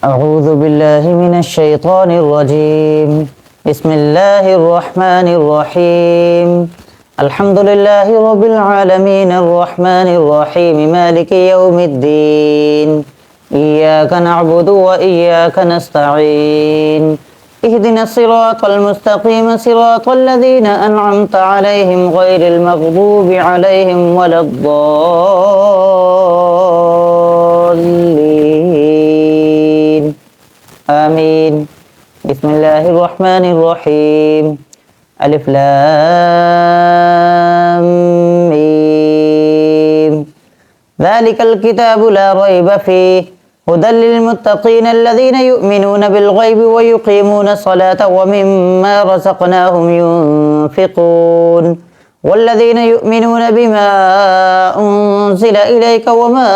أعوذ بالله من الشيطان الرجيم. بسم الله الرحمن الرحيم. الحمد لله رب العالمين الرحمن الرحيم مالك يوم الدين. إياك نعبد وإياك نستعين. اهدنا الصراط المستقيم صراط الذين أنعمت عليهم غير المغضوب عليهم ولا الضالين. آمين. بسم الله الرحمن الرحيم. ألف لام ميم. ذلك الكتاب لا ريب فيه هدى للمتقين الذين يؤمنون بالغيب ويقيمون الصلاة ومما رزقناهم ينفقون والذين يؤمنون بما أنزل إليك وما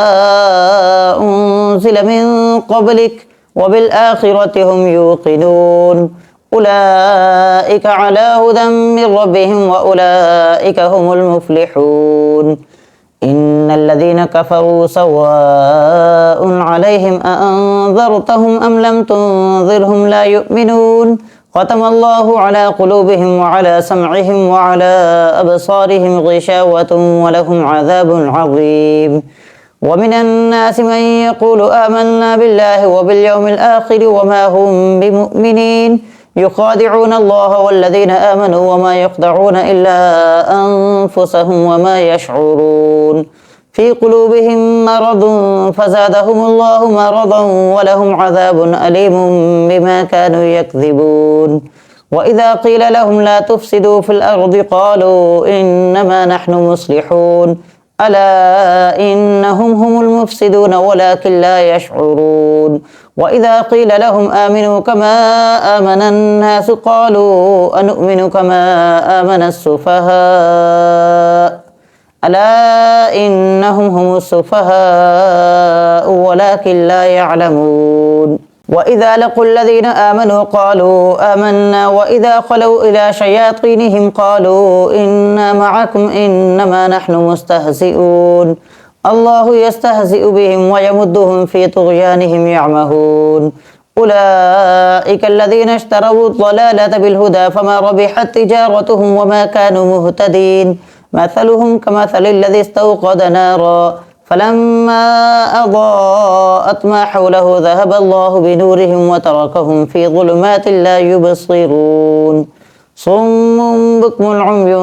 أنزل من قبلك وبالآخرة هم يوقنون أولئك على هدى من ربهم وأولئك هم المفلحون. إن الذين كفروا سواء عليهم أأنذرتهم أم لم تنذرهم لا يؤمنون ختم الله على قلوبهم وعلى سمعهم وعلى أبصارهم غشاوة ولهم عذاب عظيم. ومن الناس من يقول آمنا بالله وباليوم الآخر وما هم بمؤمنين يخادعون الله والذين آمنوا وما يخدعون إلا أنفسهم وما يشعرون في قلوبهم مرض فزادهم الله مرضا ولهم عذاب أليم بما كانوا يكذبون. وإذا قيل لهم لا تفسدوا في الأرض قالوا إنما نحن مصلحون ألا إنهم هم المفسدون ولكن لا يشعرون. وإذا قيل لهم آمنوا كما آمن الناس قالوا أنؤمن كما آمن السفهاء ألا إنهم هم السفهاء ولكن لا يعلمون. وإذا لقوا الذين آمنوا قالوا آمنا وإذا خلوا إلى شياطينهم قالوا إنا معكم إنما نحن مستهزئون الله يستهزئ بهم ويمدهم في طغيانهم يعمهون. أولئك الذين اشتروا الضلالة بالهدى فما ربحت تجارتهم وما كانوا مهتدين مثلهم كمثل الذي استوقد نارا فلما أضاءت ما حوله ذهب الله بنورهم وتركهم في ظلمات لا يبصرون صم بكم عمي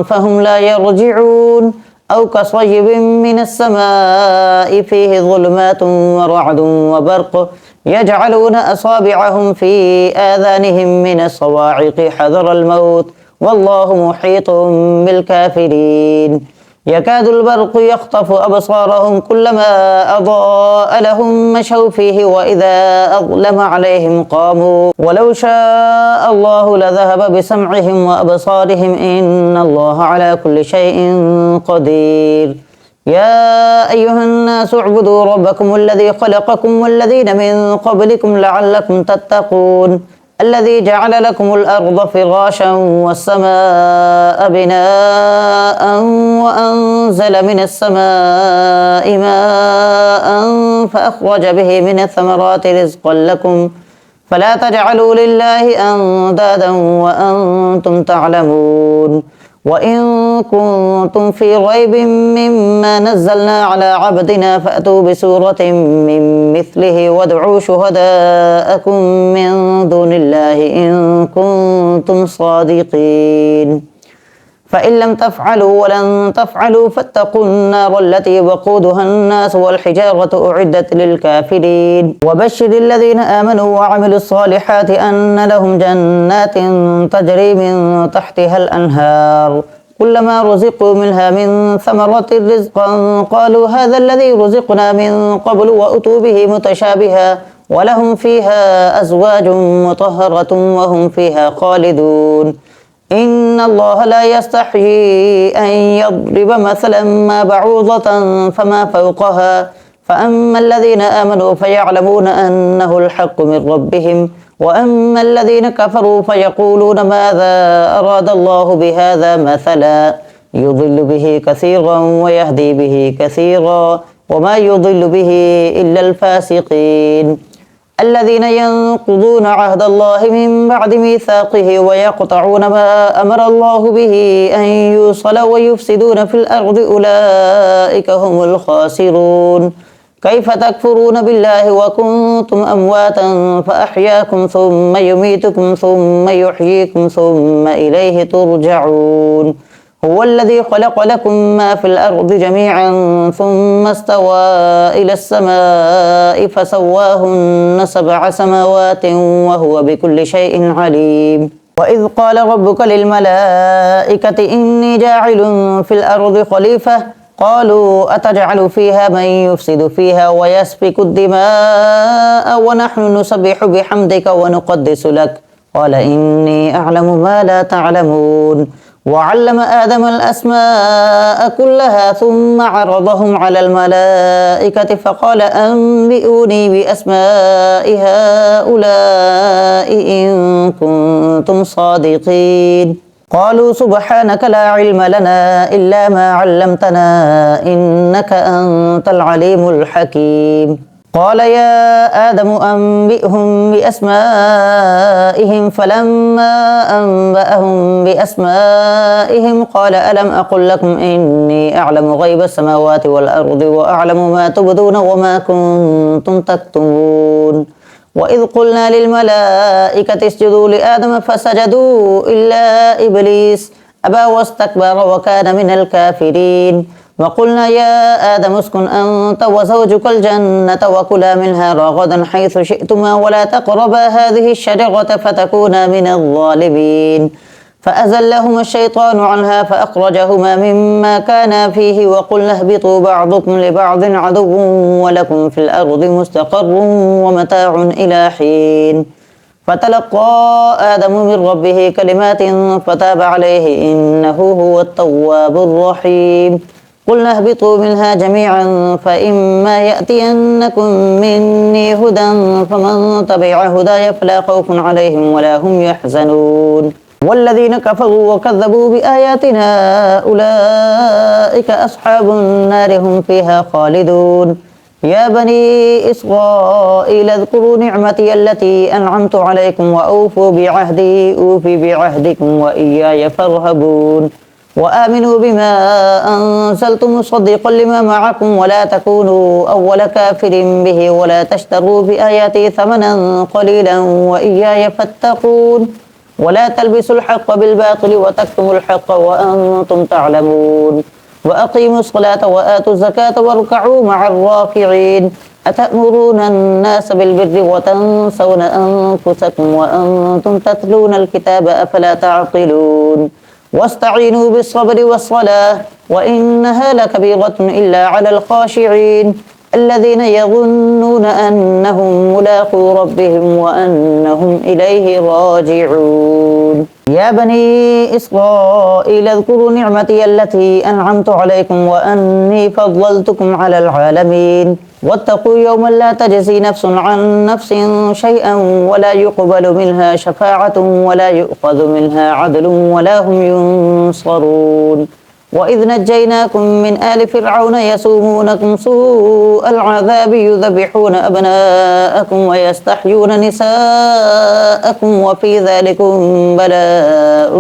فهم لا يرجعون أو كصيب من السماء فيه ظلمات ورعد وبرق يجعلون أصابعهم في آذانهم من الصواعق حذر الموت والله محيط بالكافرين. يكاد البرق يخطف أبصارهم كلما أضاء لهم مشوا فيه وإذا أظلم عليهم قاموا ولو شاء الله لذهب بسمعهم وأبصارهم إن الله على كل شيء قدير. يا أيها الناس اعبدوا ربكم الذي خلقكم والذين من قبلكم لعلكم تتقون الذي جعل لكم الأرض فراشا والسماء بناء وأنزل من السماء ماء فأخرج به من الثمرات رزقا لكم فلا تجعلوا لله أندادا وأنتم تعلمون. وإن كنتم في ريب مما نزلنا على عبدنا فأتوا بسورة من مثله وادعوا شهداءكم من دون الله إن كنتم صادقين فإن لم تفعلوا ولن تفعلوا فاتقوا النار التي وقودها الناس والحجارة أعدت للكافرين. وبشر الذين آمنوا وعملوا الصالحات أن لهم جنات تجري من تحتها الأنهار كلما رزقوا منها من ثمرة رزقا قالوا هذا الذي رزقنا من قبل وأتوا به متشابها ولهم فيها أزواج مطهرة وهم فيها خالدون. إن الله لا يستحيي أن يضرب مثلا ما بعوضة فما فوقها فأما الذين آمنوا فيعلمون أنه الحق من ربهم وأما الذين كفروا فيقولون ماذا أراد الله بهذا مثلا يضل به كثيرا ويهدي به كثيرا وما يضل به إلا الفاسقين. الذين ينقضون عهد الله من بعد ميثاقه ويقطعون ما أمر الله به أن يوصل ويفسدون في الأرض أولئك هم الخاسرون كيف تكفرون بالله وكنتم أمواتا فأحياكم ثم يميتكم ثم يحييكم ثم إليه ترجعون هو الذي خلق لكم ما في الأرض جميعا ثم استوى إلى السماء فسواهن 7 سماوات وهو بكل شيء عليم وإذ قال ربك للملائكة إني جاعل في الأرض خليفة قالوا أتجعل فيها من يفسد فيها ويسفك الدماء ونحن نسبح بحمدك ونقدس لك قال إني أعلم ما لا تعلمون وعلم آدم الأسماء كلها ثم عرضهم على الملائكة فقال أنبئوني بأسماء هؤلاء إن كنتم صادقين قالوا سبحانك لا علم لنا إلا ما علمتنا إنك أنت العليم الحكيم قال يا آدم أنبئهم بأسمائهم فلما أنبأهم بأسمائهم قال ألم أقل لكم إني أعلم غيب السماوات والأرض وأعلم ما تبدون وما كنتم تكتمون وإذ قلنا للملائكة اسجدوا لآدم فسجدوا إلا إبليس أبى واستكبر وكان من الكافرين وقلنا يا آدم اسكن أنت وزوجك الجنة وكلا منها رغدا حيث شئتما ولا تقربا هذه الشجرة فتكونا من الظالمين فأزلهما الشيطان عنها فأخرجهما مما كانا فيه وقلنا اهبطوا بعضكم لبعض عدو ولكم في الأرض مستقر ومتاع إلى حين فتلقى آدم من ربه كلمات فتاب عليه إنه هو التواب الرحيم قلنا اهبطوا منها جميعا فإما يأتينكم مني هدى فمن تبع هداي فلا خوف عليهم ولا هم يحزنون والذين كفروا وكذبوا بآياتنا أولئك أصحاب النار هم فيها خالدون يا بني إسرائيل اذكروا نعمتي التي أنعمت عليكم وأوفوا بعهدي أوف بعهدكم وإياي فارهبون وآمنوا بما أنزلت مصدقا لما معكم ولا تكونوا أول كافر به ولا تشتروا بآياتي ثمنا قليلا وإياي فاتقون ولا تلبسوا الحق بالباطل وتكتموا الحق وأنتم تعلمون وأقيموا الصلاة وآتوا الزكاة واركعوا مع الراكعين أتأمرون الناس بالبر وتنسون أنفسكم وأنتم تتلون الكتاب أفلا تعقلون واستعينوا بالصبر والصلاة وإنها لكبيرة إلا على الخاشعين الذين يظنون أنهم ملاقو ربهم وأنهم إليه راجعون يا بني إسرائيل اذكروا نعمتي التي أنعمت عليكم وأني فضلتكم على العالمين واتقوا يوما لا تجزي نفس عن نفس شيئا ولا يقبل منها شفاعة ولا يؤخذ منها عدل ولا هم ينصرون وإذ نجيناكم من آل فرعون يسومونكم سوء العذاب يذبحون أبناءكم ويستحيون نساءكم وفي ذلكم بلاء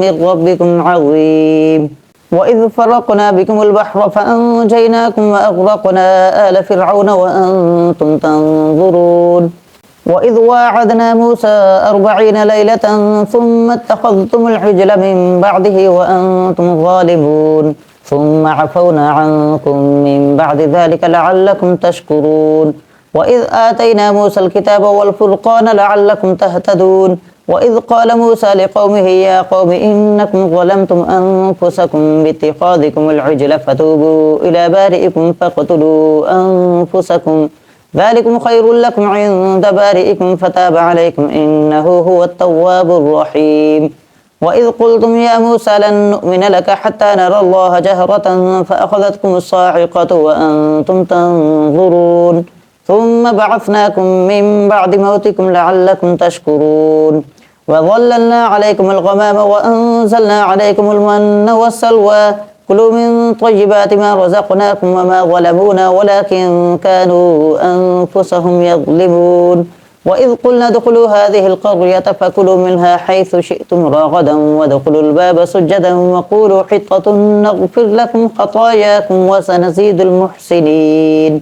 من ربكم عظيم وإذ فرقنا بكم البحر فأنجيناكم وأغرقنا آل فرعون وأنتم تنظرون وإذ واعدنا موسى 40 ليلة ثم اتخذتم العجل من بعده وأنتم ظالمون ثم عفونا عنكم من بعد ذلك لعلكم تشكرون وإذ آتينا موسى الكتاب والفرقان لعلكم تهتدون وإذ قال موسى لقومه يا قوم إنكم ظلمتم أنفسكم باتخاذكم العجل فتوبوا إلى بارئكم فاقتلوا أنفسكم ذلكم خير لكم عند بارئكم فتاب عليكم إنه هو التواب الرحيم وإذ قلتم يا موسى لن نؤمن لك حتى نرى الله جهرة فأخذتكم الصاعقة وأنتم تنظرون ثم بعثناكم من بعد موتكم لعلكم تشكرون وظللنا عليكم الغمام وأنزلنا عليكم المن والسلوى كلوا من طيبات ما رزقناكم وما ظلمونا ولكن كانوا أنفسهم يظلمون وإذ قلنا ادخلوا هذه القرية فكلوا منها حيث شئتم رغدا وادخلوا الباب سجدا وقولوا حطة نغفر لكم خطاياكم وسنزيد المحسنين.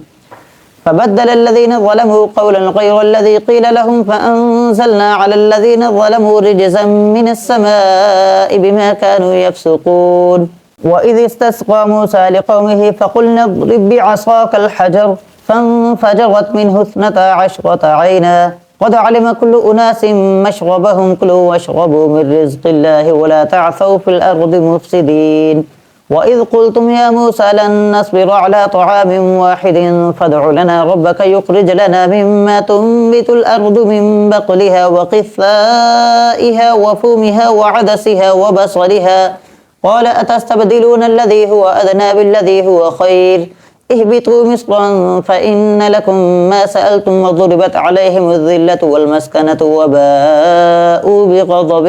فبدل الذين ظلموا قولا غير الذي قيل لهم فأنزلنا على الذين ظلموا رجزا من السماء بما كانوا يفسقون. وإذ استسقى موسى لقومه فقلنا اضرب بعصاك الحجر فانفجرت منه 12 عينا قد علم كل أناس مشربهم كلوا واشربوا من رزق الله ولا تعثوا في الأرض مفسدين. وإذ قلتم يا موسى لن نصبر على طعام واحد فادع لنا ربك يخرج لنا مما تنبت الأرض من بقلها وقثائها وفومها وعدسها وبصلها قال أتستبدلون الذي هو أدنى بالذي هو خير اهبطوا مصرا فإن لكم ما سألتم وضربت عليهم الذلة والمسكنة وباءوا بغضب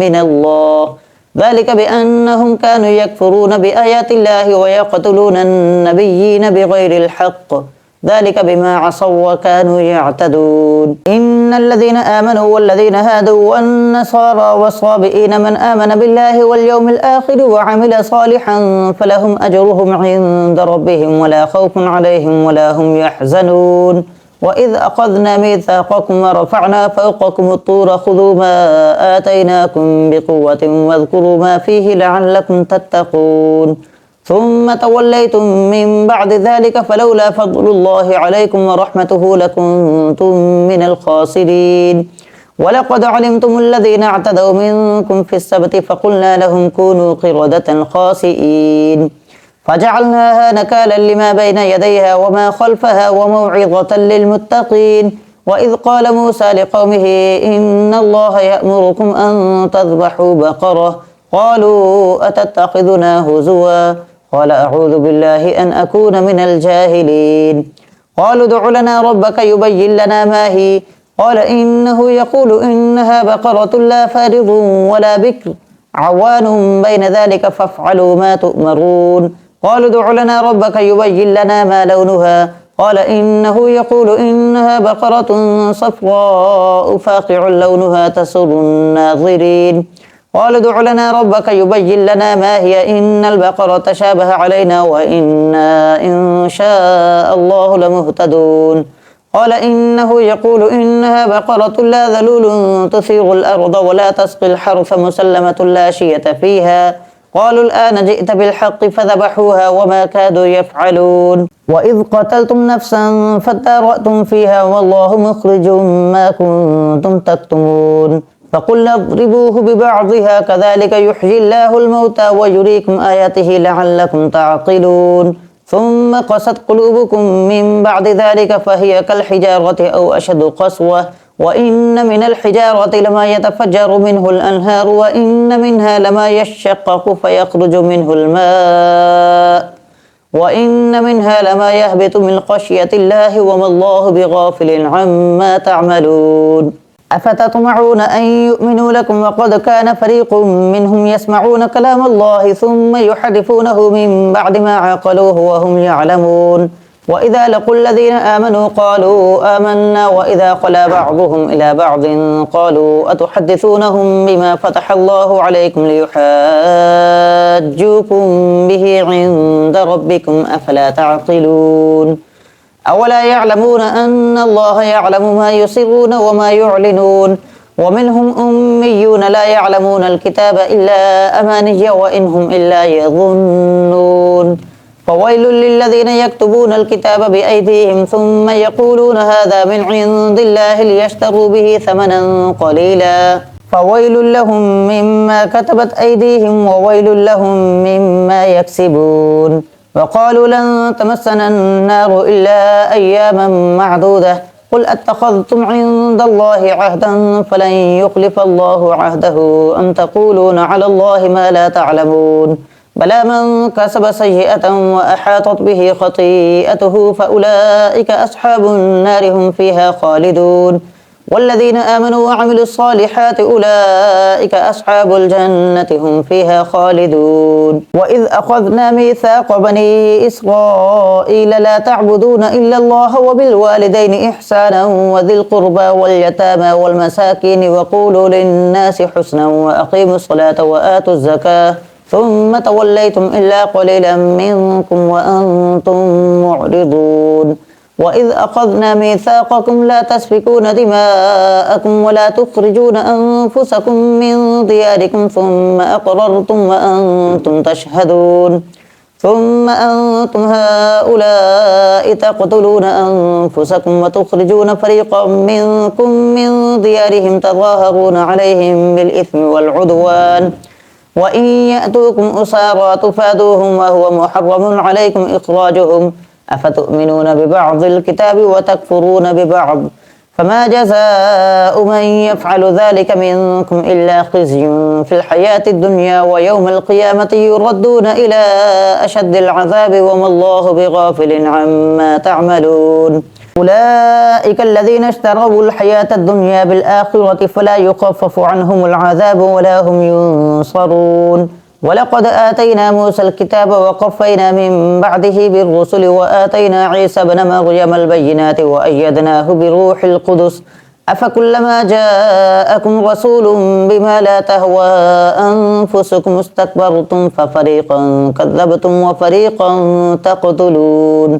من الله ذلك بأنهم كانوا يكفرون بآيات الله ويقتلون النبيين بغير الحق ذلك بما عصوا وكانوا يعتدون. إن الذين آمنوا والذين هادوا والنصارى والصابئين من آمن بالله واليوم الآخر وعمل صالحا فلهم أجرهم عند ربهم ولا خوف عليهم ولا هم يحزنون. وإذ أخذنا ميثاقكم ورفعنا فوقكم الطور خذوا ما آتيناكم بقوة واذكروا ما فيه لعلكم تتقون ثم توليتم من بعد ذلك فلولا فضل الله عليكم ورحمته لكنتم من الخاسرين. ولقد علمتم الذين اعتدوا منكم في السبت فقلنا لهم كونوا قردة خاسئين فجعلناها نكالا لما بين يديها وما خلفها وموعظة للمتقين. وإذ قال موسى لقومه إن الله يأمركم أن تذبحوا بقرة قالوا أتتخذنا هزوا قال أعوذ بالله أن أكون من الجاهلين. قالوا ادع لنا ربك يبين لنا ما هي قال إنه يقول إنها بقرة لا فارض ولا بكر عوان بين ذلك فافعلوا ما تؤمرون. قالوا ادع لنا ربك يبين لنا ما لونها قال إنه يقول إنها بقرة صفراء فاقع لونها تسر الناظرين. قالوا ادع لنا ربك يبين لنا ما هي إن البقرة تشابه علينا وإنا إن شاء الله لمهتدون. قال إنه يقول إنها بقرة لا ذلول تثير الأرض ولا تسقي الحرث مسلمة لا شية فيها قالوا الآن جئت بالحق فذبحوها وما كادوا يفعلون. وإذ قتلتم نفسا فادارأتم فيها والله مخرج ما كنتم تكتمون فقلنا اضربوه ببعضها كذلك يحيي الله الموتى ويريكم آياته لعلكم تعقلون. ثم قست قلوبكم من بعد ذلك فهي كالحجارة أو أشد قسوة وإن من الحجارة لما يتفجر منه الأنهار وإن منها لما يشقق فيخرج منه الماء وإن منها لما يهبط من خشية الله وما الله بغافل عما تعملون. أفتطمعون أن يؤمنوا لكم وقد كان فريق منهم يسمعون كلام الله ثم يحرفونه من بعد ما عقلوه وهم يعلمون. وإذا لقوا الذين آمنوا قالوا آمنا وإذا خلا بعضهم إلى بعض قالوا أتحدثونهم بما فتح الله عليكم ليحاجوكم به عند ربكم أفلا تعقلون. أولا يعلمون أن الله يعلم ما يسرون وما يعلنون ومنهم أميون لا يعلمون الكتاب إلا أماني وإنهم إلا يظنون. فويل للذين يكتبون الكتاب بأيديهم ثم يقولون هذا من عند الله ليشتروا به ثمنا قليلا فويل لهم مما كتبت أيديهم وويل لهم مما يكسبون. وقالوا لن تمسنا النار إلا أياما معدودة قل أتخذتم عند الله عهدا فلن يخلف الله عهده أم تقولون على الله ما لا تعلمون. بلى من كسب سيئة وأحاطت به خطيئته فأولئك أصحاب النار هم فيها خالدون. والذين آمنوا وعملوا الصالحات أولئك أصحاب الجنة هم فيها خالدون وإذ أخذنا ميثاق بني إسرائيل لا تعبدون إلا الله وبالوالدين إحسانا وذي القربى واليتامى والمساكين وقولوا للناس حسنا وأقيموا الصلاة وآتوا الزكاة ثم توليتم إلا قليلا منكم وأنتم معرضون وإذ أخذنا ميثاقكم لا تسفكون دماءكم ولا تخرجون أنفسكم من دياركم ثم أقررتم وأنتم تشهدون ثم أنتم هؤلاء تقتلون أنفسكم وتخرجون فريقا منكم من ديارهم تظاهرون عليهم بالإثم والعدوان وإن يأتوكم أسارى تفادوهم وهو محرم عليكم إخراجهم أفتؤمنون ببعض الكتاب وتكفرون ببعض فما جزاء من يفعل ذلك منكم إلا خزي في الحياة الدنيا ويوم القيامة يردون إلى أشد العذاب وما الله بغافل عما تعملون أولئك الذين اشتروا الحياة الدنيا بالآخرة فلا يخفف عنهم العذاب ولا هم ينصرون ولقد آتينا موسى الكتاب وقفينا من بعده بالرسل وآتينا عيسى ابن مريم البينات وأيدناه بروح القدس أفكلما جاءكم رسول بما لا تهوى أنفسكم استكبرتم ففريقا كذبتم وفريقا تقتلون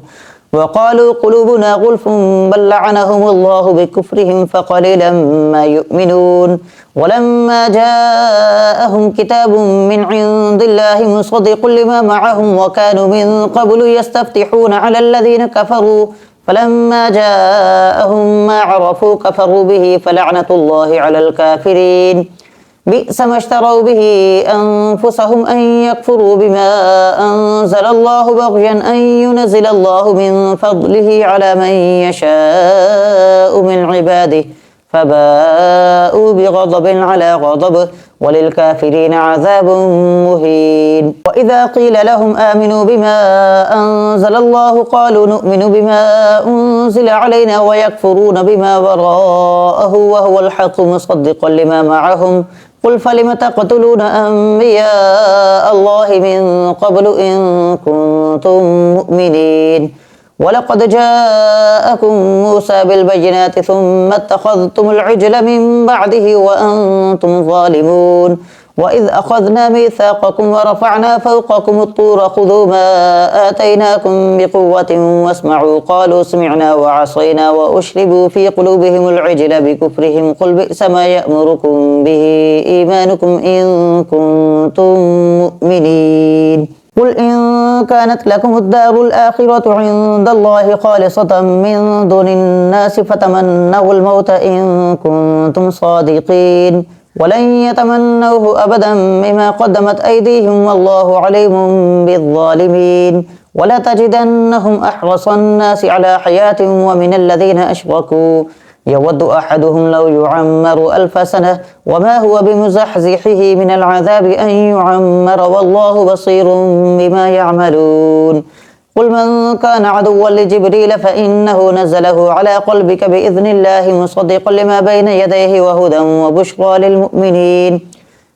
وقالوا قلوبنا غلف بل لعنهم الله بكفرهم فقليلا ما يؤمنون ولما جاءهم كتاب من عند الله مصدق لما معهم وكانوا من قبل يستفتحون على الذين كفروا فلما جاءهم ما عرفوا كفروا به فلعنة الله على الكافرين بئس ما اشتروا به أنفسهم أن يكفروا بما أنزل الله بغيا أن ينزل الله من فضله على من يشاء من عباده فباءوا بغضب على غضب وللكافرين عذاب مهين وإذا قيل لهم آمنوا بما أنزل الله قالوا نؤمن بما أنزل علينا ويكفرون بما وراءه وهو الحق مصدقا لما معهم قل فلم تقتلون أنبياء الله من قبل إن كنتم مؤمنين ولقد جاءكم موسى بالبينات ثم اتخذتم العجل من بعده وأنتم ظالمون وإذ أخذنا ميثاقكم ورفعنا فوقكم الطور خذوا ما آتيناكم بقوة واسمعوا قالوا سمعنا وعصينا وأشربوا في قلوبهم العجل بكفرهم قل بئس ما يأمركم به إيمانكم إن كنتم مؤمنين قل إن كانت لكم الدار الآخرة عند الله خالصة من دون الناس فتمنوا الموت إن كنتم صادقين ولن يتمنوه أبدا بما قدمت أيديهم والله عليم بالظالمين ولتجدنهم أحرص الناس على حياة ومن الذين أشركوا يود أحدهم لو يعمر 1000 سنة وما هو بمزحزحه من العذاب أن يعمر والله بصير بما يعملون قل من كان عدوا لجبريل فإنه نزله على قلبك بإذن الله مصدقا لما بين يديه وهدى وبشرى للمؤمنين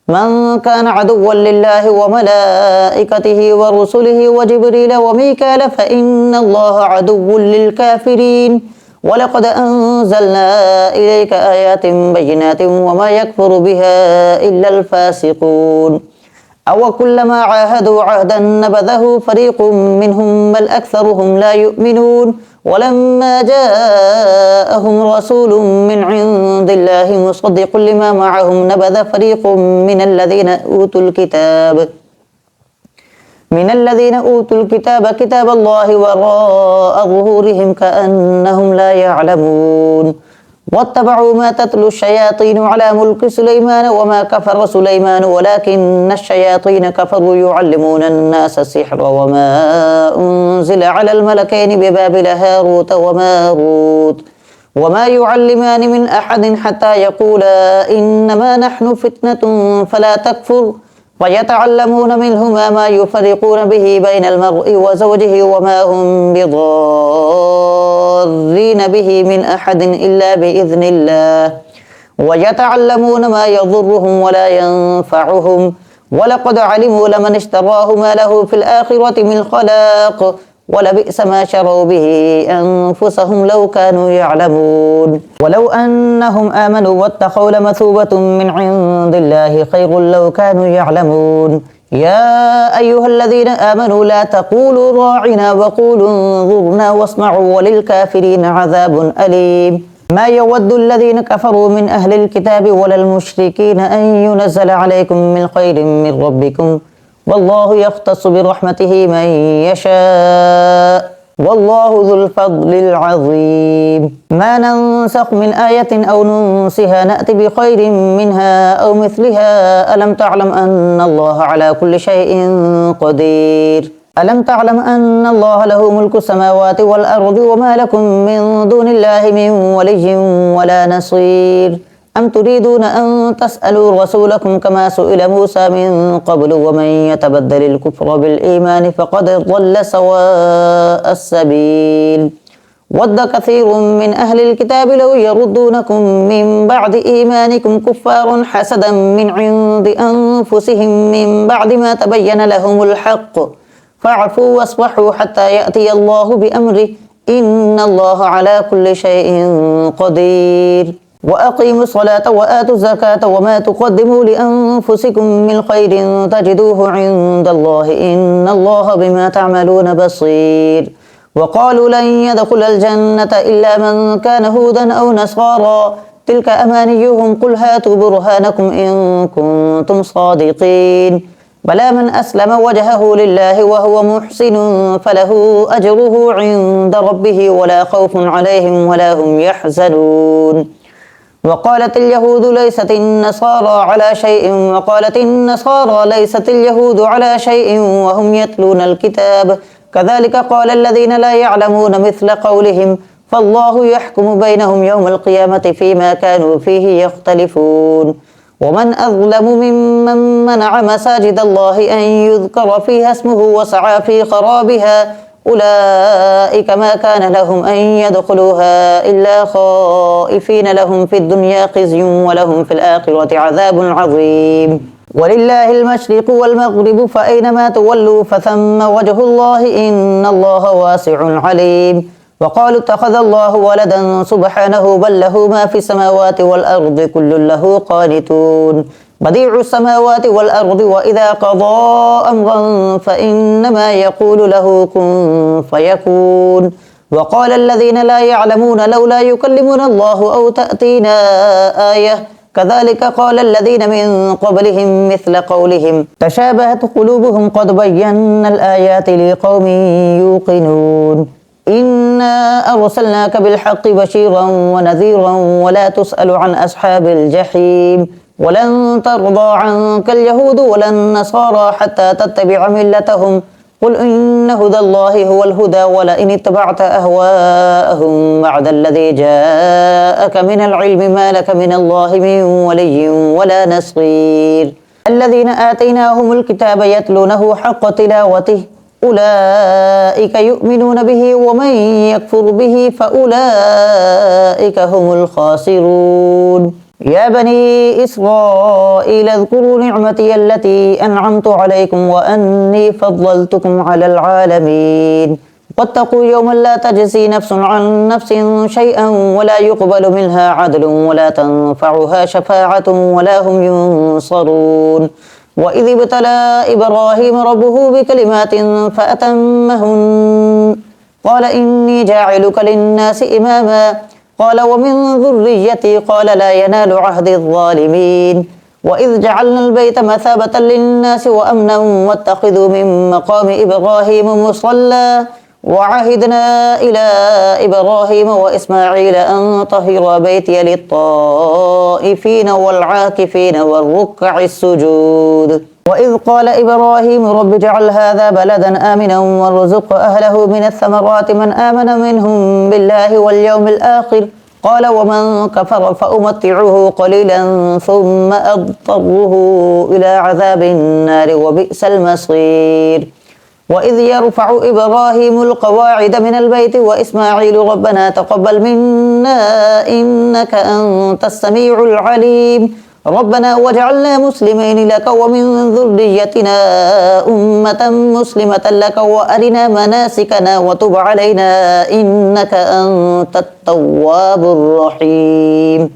من كان عدوا لله وملائكته ورسله وجبريل وميكال فإن الله عدو للكافرين ولقد أنزلنا إليك آيات بينات وما يكفر بها إلا الفاسقون أو كلما عاهدوا عهدا نبذه فريق منهم بل أكثرهم لا يؤمنون ولما جاءهم رسول من عند الله مصدق لما معهم نبذ فريق من الذين أوتوا الكتاب كتاب الله وراء ظهورهم كأنهم لا يعلمون واتبعوا ما تتلو الشياطين على ملك سليمان وما كفر سليمان ولكن الشياطين كفروا يعلمون الناس السحر وما أنزل على الملكين ببابل هاروت وماروت وما يعلمان من أحد حتى يقولا إنما نحن فتنة فلا تكفر ويتعلمون منهما ما يفرقون به بين المرء وزوجه وما هم بضار ضارين به من أحد إلا بإذن الله ويتعلمون ما يضرهم ولا ينفعهم ولقد علموا لمن اشتراه ما له في الآخرة من خلاق ولبئس ما شروا به أنفسهم لو كانوا يعلمون ولو أنهم آمنوا واتقوا لمثوبة من عند الله خير لو كانوا يعلمون يا أيها الذين آمنوا لا تقولوا راعنا وقولوا انظرنا واسمعوا وللكافرين عذاب أليم ما يود الذين كفروا من أهل الكتاب ولا المشركين أن ينزل عليكم من خير من ربكم والله يختص برحمته من يشاء والله ذو الفضل العظيم ما ننسخ من آية أو ننسها نأتي بخير منها أو مثلها ألم تعلم أن الله على كل شيء قدير ألم تعلم أن الله له ملك السماوات والأرض وما لكم من دون الله من ولي ولا نصير أم تريدون أن تسألوا رسولكم كما سئل موسى من قبل ومن يتبدل الكفر بالإيمان فقد ضل سواء السبيل ود كثير من أهل الكتاب لو يردونكم من بعد إيمانكم كفارا حسدا من عند أنفسهم من بعد ما تبين لهم الحق فاعفوا واصفحوا حتى يأتي الله بأمره إن الله على كل شيء قدير وأقيموا الصلاة وآتوا الزكاة وما تقدموا لأنفسكم من خير تجدوه عند الله إن الله بما تعملون بصير وقالوا لن يدخل الجنة إلا من كان هودا أو نصارى تلك أمانيهم قل هاتوا برهانكم إن كنتم صادقين بلى من أسلم وجهه لله وهو محسن فله أجره عند ربه ولا خوف عليهم ولا هم يحزنون وقالت اليهود ليست النصارى على شيء وقالت النصارى ليست اليهود على شيء وهم يتلون الكتاب كذلك قال الذين لا يعلمون مثل قولهم فالله يحكم بينهم يوم القيامة فيما كانوا فيه يختلفون ومن أظلم ممن منع مساجد الله أن يذكر فيها اسمه وسعى في خرابها أولئك ما كان لهم أن يدخلوها إلا خائفين لهم في الدنيا خزي ولهم في الآخرة عذاب عظيم ولله المشرق والمغرب فأينما تولوا فثم وجه الله إن الله واسع عليم وقالوا اتخذ الله ولدا سبحانه بل له ما في السماوات والأرض كل له قانتون بديع السماوات والأرض وإذا قضى أمرا فإنما يقول له كن فيكون وقال الذين لا يعلمون لولا يكلمنا الله أو تأتينا آية كذلك قال الذين من قبلهم مثل قولهم تشابهت قلوبهم قد بينا الآيات لقوم يوقنون إنا أرسلناك بالحق بشيرا ونذيرا ولا تسأل عن أصحاب الجحيم ولن ترضى عنك اليهود ولا النصارى حتى تتبع ملتهم قل إن هدى الله هو الهدى ولئن اتبعت أهواءهم بعد الذي جاءك من العلم ما لك من الله من ولي ولا نصير الذين آتيناهم الكتاب يتلونه حق تلاوته أولئك يؤمنون به ومن يكفر به فأولئك هم الخاسرون يا بني إسرائيل اذكروا نعمتي التي أنعمت عليكم وأني فضلتكم على العالمين واتقوا يوما لا تجزي نفس عن نفس شيئا ولا يقبل منها عدل ولا تنفعها شفاعة ولا هم ينصرون وإذ ابتلى إبراهيم ربه بكلمات فأتمهن قال إني جاعلك للناس إماما قال ومن ذريتي قال لا ينال عهد الظالمين وإذ جعلنا البيت مثابة للناس وأمنا واتخذوا من مقام إبراهيم مصلى وعهدنا إلى إبراهيم وإسماعيل أن طهر بيتي للطائفين والعاكفين والركع السجود وإذ قال إبراهيم رب اجعل هذا بلدا آمنا وارزق أهله من الثمرات من آمن منهم بالله واليوم الآخر قال ومن كفر فأمتعه قليلا ثم أضطره إلى عذاب النار وبئس المصير وإذ يرفع إبراهيم القواعد من البيت وإسماعيل ربنا تقبل منا إنك أنت السميع العليم ربنا واجعلنا مسلمين لك ومن ذريتنا أمة مسلمة لك وأرنا مناسكنا وتب علينا إنك أنت التواب الرحيم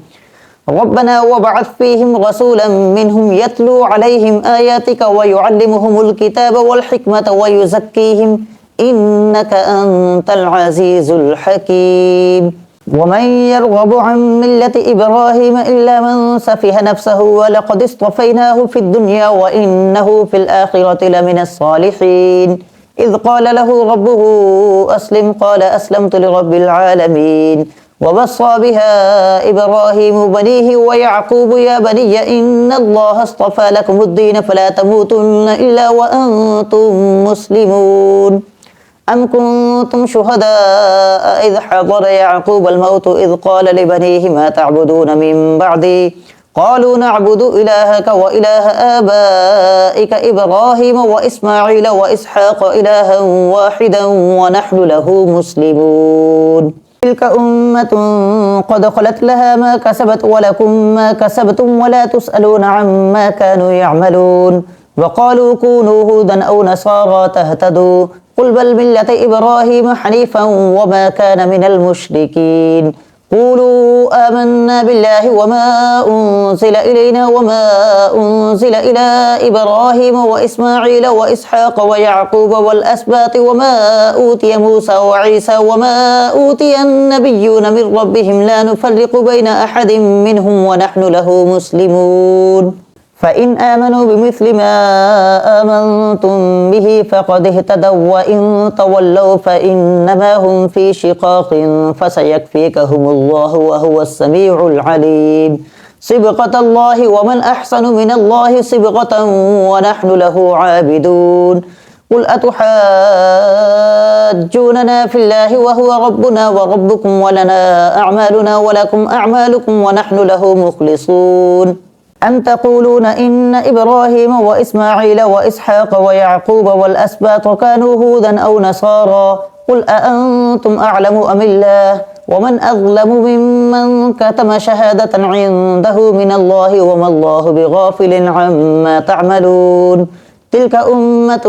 ربنا وابعث فيهم رسولا منهم يتلو عليهم آياتك ويعلمهم الكتاب والحكمة ويزكيهم إنك أنت العزيز الحكيم ومن يرغب عن ملة إبراهيم إلا من سفه نفسه ولقد اصطفيناه في الدنيا وإنه في الآخرة لمن الصالحين إذ قال له ربه أسلم قال أسلمت لرب العالمين ووصى بها إبراهيم بنيه ويعقوب يا بني إن الله اصطفى لكم الدين فلا تموتن إلا وأنتم مسلمون أم كنتم شهداء إذ حضر يعقوب الموت إذ قال لبنيه ما تعبدون من بعدي قالوا نعبد إلهك وإله آبائك إبراهيم وإسماعيل وإسحاق إلها واحدا ونحن له مسلمون تلك أمة قد خلت لها ما كسبت ولكم ما كسبتم ولا تسألون عما كانوا يعملون وقالوا كونوا هودا أو نصارى تهتدوا قل بل ملة إبراهيم حنيفا وما كان من المشركين قولوا آمنا بالله وما أنزل إلينا وما أنزل إلى إبراهيم وإسماعيل وإسحاق ويعقوب والأسباط وما أوتي موسى وعيسى وما أوتي النبيون من ربهم لا نفرق بين أحد منهم ونحن له مسلمون فإن آمنوا بمثل ما آمنتم به فقد اهتدوا وإن تولوا فإنما هم في شقاق فسيكفيكهم الله وهو السميع العليم صبغة الله ومن أحسن من الله صبغة ونحن له عابدون قل أتحاجوننا في الله وهو ربنا وربكم ولنا أعمالنا ولكم أعمالكم ونحن له مخلصون أم تقولون إن إبراهيم وإسماعيل وإسحاق ويعقوب والأسباط كانوا هودا أو نصارى قل أأنتم أعلم أم الله ومن أظلم ممن كتم شهادة عنده من الله وما الله بغافل عما تعملون تلك أمة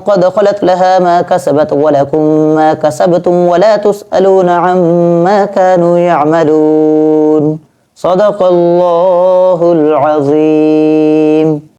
قد خلت لها ما كسبت ولكم ما كسبتم ولا تسألون عما كانوا يعملون صدق الله العظيم